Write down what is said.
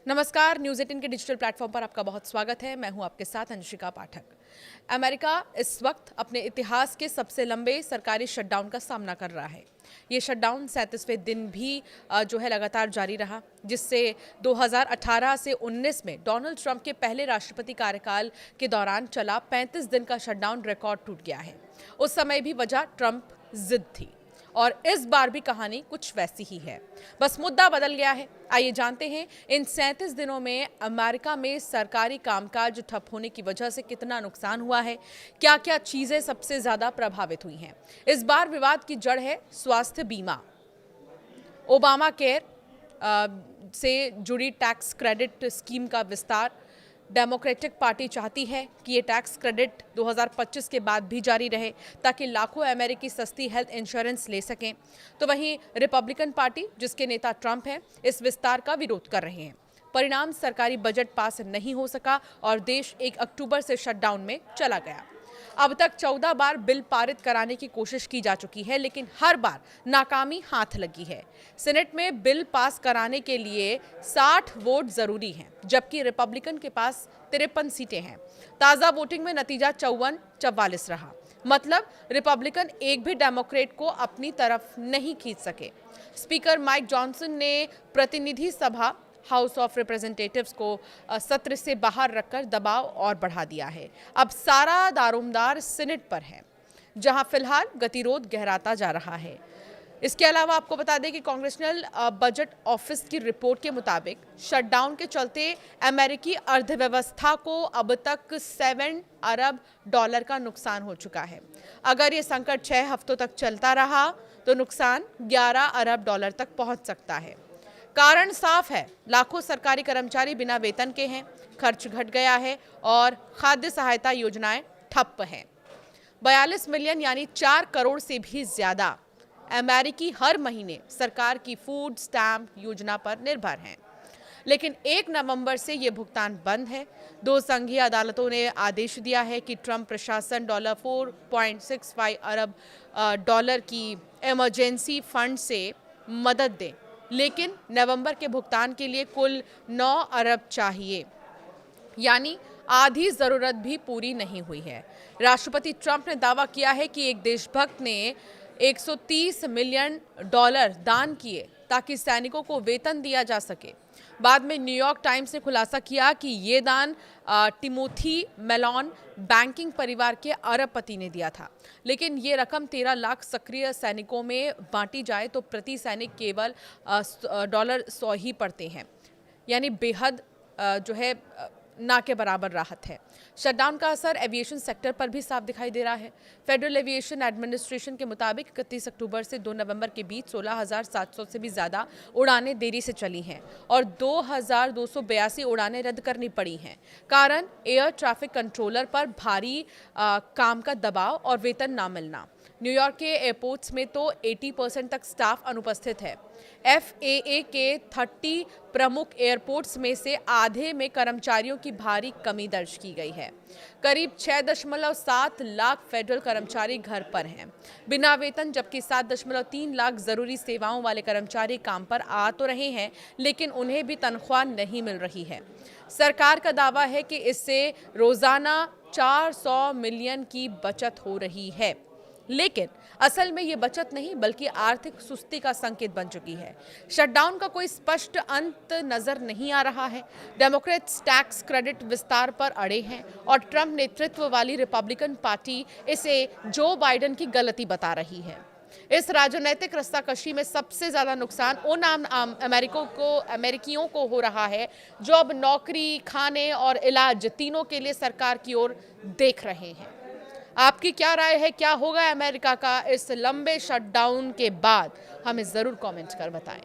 नमस्कार, न्यूज़ 18 के digital platform पर आपका बहुत स्वागत है। मैं हूं आपके साथ अंशिका पाठक। अमेरिका इस वक्त अपने इतिहास के सबसे लंबे सरकारी शटडाउन का सामना कर रहा है। ये शटडाउन 37वें दिन भी जो है लगातार जारी रहा, जिससे 2018 से 19 में डोनाल्ड ट्रंप के पहले राष्ट्रपति कार्यकाल के दौरान चला 35 दिन का शटडाउन रिकॉर्ड टूट गया है। उस समय भी वजह ट्रंप जिद थी और इस बार भी कहानी कुछ वैसी ही है, बस मुद्दा बदल गया है। आइए जानते हैं इन 37 दिनों में अमेरिका में सरकारी कामकाज ठप होने की वजह से कितना नुकसान हुआ है, क्या क्या चीजें सबसे ज्यादा प्रभावित हुई हैं। इस बार विवाद की जड़ है स्वास्थ्य बीमा। ओबामा केयर से जुड़ी टैक्स क्रेडिट स्कीम का विस्तार। डेमोक्रेटिक पार्टी चाहती है कि ये टैक्स क्रेडिट 2025 के बाद भी जारी रहे ताकि लाखों अमेरिकी सस्ती हेल्थ इंश्योरेंस ले सकें। तो वहीं रिपब्लिकन पार्टी, जिसके नेता ट्रंप हैं, इस विस्तार का विरोध कर रहे हैं। परिणाम सरकारी बजट पास नहीं हो सका और देश 1 अक्टूबर से शटडाउन में चला गया। अब तक 14 बार बिल पारित कराने की कोशिश की जा चुकी है, लेकिन हर बार नाकामी हाथ लगी है। सेनेट में बिल पास कराने के लिए 60 वोट जरूरी हैं, जबकि रिपब्लिकन के पास 53 सीटें हैं। ताजा वोटिंग में नतीजा 54-44 रहा, मतलब रिपब्लिकन एक भी डेमोक्रेट को अपनी तरफ नहीं खींच सके। स्पीकर माइक जॉनसन ने प्रतिनिधि सभा हाउस ऑफ रिप्रेजेंटेटिव्स को सत्र से बाहर रखकर दबाव और बढ़ा दिया है। अब सारा दारोमदार सीनेट पर है, जहां फिलहाल गतिरोध गहराता जा रहा है। इसके अलावा आपको बता दें कि कांग्रेशनल बजट ऑफिस की रिपोर्ट के मुताबिक शटडाउन के चलते अमेरिकी अर्थव्यवस्था को अब तक $7 अरब का नुकसान हो चुका है। अगर ये संकट 6 हफ्तों तक चलता रहा तो नुकसान $11 अरब तक पहुंच सकता है। कारण साफ है, लाखों सरकारी कर्मचारी बिना वेतन के हैं, खर्च घट गया है और खाद्य सहायता योजनाएं ठप्प हैं। 42 मिलियन यानी 4 करोड़ से भी ज्यादा अमेरिकी हर महीने सरकार की फूड स्टैम्प योजना पर निर्भर हैं, लेकिन 1 नवंबर से ये भुगतान बंद है। 2 संघीय अदालतों ने आदेश दिया है कि ट्रंप प्रशासन $4.65 अरब की इमरजेंसी फंड से मदद दे, लेकिन नवंबर के भुगतान के लिए कुल 9 अरब चाहिए, यानी आधी जरूरत भी पूरी नहीं हुई है। राष्ट्रपति ट्रंप ने दावा किया है कि एक देशभक्त ने $130 मिलियन दान किए ताकि सैनिकों को वेतन दिया जा सके। बाद में न्यूयॉर्क टाइम्स ने खुलासा किया कि ये दान टिमोथी मेलोन बैंकिंग परिवार के अरबपति ने दिया था, लेकिन ये रकम 13 लाख सक्रिय सैनिकों में बांटी जाए तो प्रति सैनिक केवल $100 ही पड़ते हैं, यानी बेहद जो है ना के बराबर राहत है। शटडाउन का असर एविएशन सेक्टर पर भी साफ दिखाई दे रहा है। फेडरल एविएशन एडमिनिस्ट्रेशन के मुताबिक 31 अक्टूबर से 2 नवंबर के बीच 16,700 से भी ज़्यादा उड़ानें देरी से चली हैं और 2,282 उड़ानें रद्द करनी पड़ी हैं। कारण एयर ट्रैफिक कंट्रोलर पर भारी काम का दबाव और वेतन ना मिलना। न्यूयॉर्क के एयरपोर्ट्स में तो 80% तक स्टाफ अनुपस्थित है। FAA के 30 प्रमुख एयरपोर्ट्स में से आधे में कर्मचारियों की भारी कमी दर्ज की गई है। करीब 6.7 लाख फेडरल कर्मचारी घर पर हैं बिना वेतन, जबकि 7.3 लाख जरूरी सेवाओं वाले कर्मचारी काम पर आ तो रहे हैं, लेकिन उन्हें भी तनख्वाह नहीं मिल रही है। सरकार का दावा है कि इससे रोजाना 400 मिलियन की बचत हो रही है, लेकिन असल में ये बचत नहीं बल्कि आर्थिक सुस्ती का संकेत बन चुकी है। शटडाउन का कोई स्पष्ट अंत नजर नहीं आ रहा है। डेमोक्रेट्स टैक्स क्रेडिट विस्तार पर अड़े हैं और ट्रंप नेतृत्व वाली रिपब्लिकन पार्टी इसे जो बाइडेन की गलती बता रही है। इस राजनीतिक रस्साकशी में सबसे ज्यादा नुकसान उन अमेरिकियों को हो रहा है जो अब नौकरी, खाने और इलाज तीनों के लिए सरकार की ओर देख रहे हैं। आपकी क्या राय है, क्या होगा अमेरिका का इस लंबे शटडाउन के बाद? हमें ज़रूर कमेंट कर बताएं।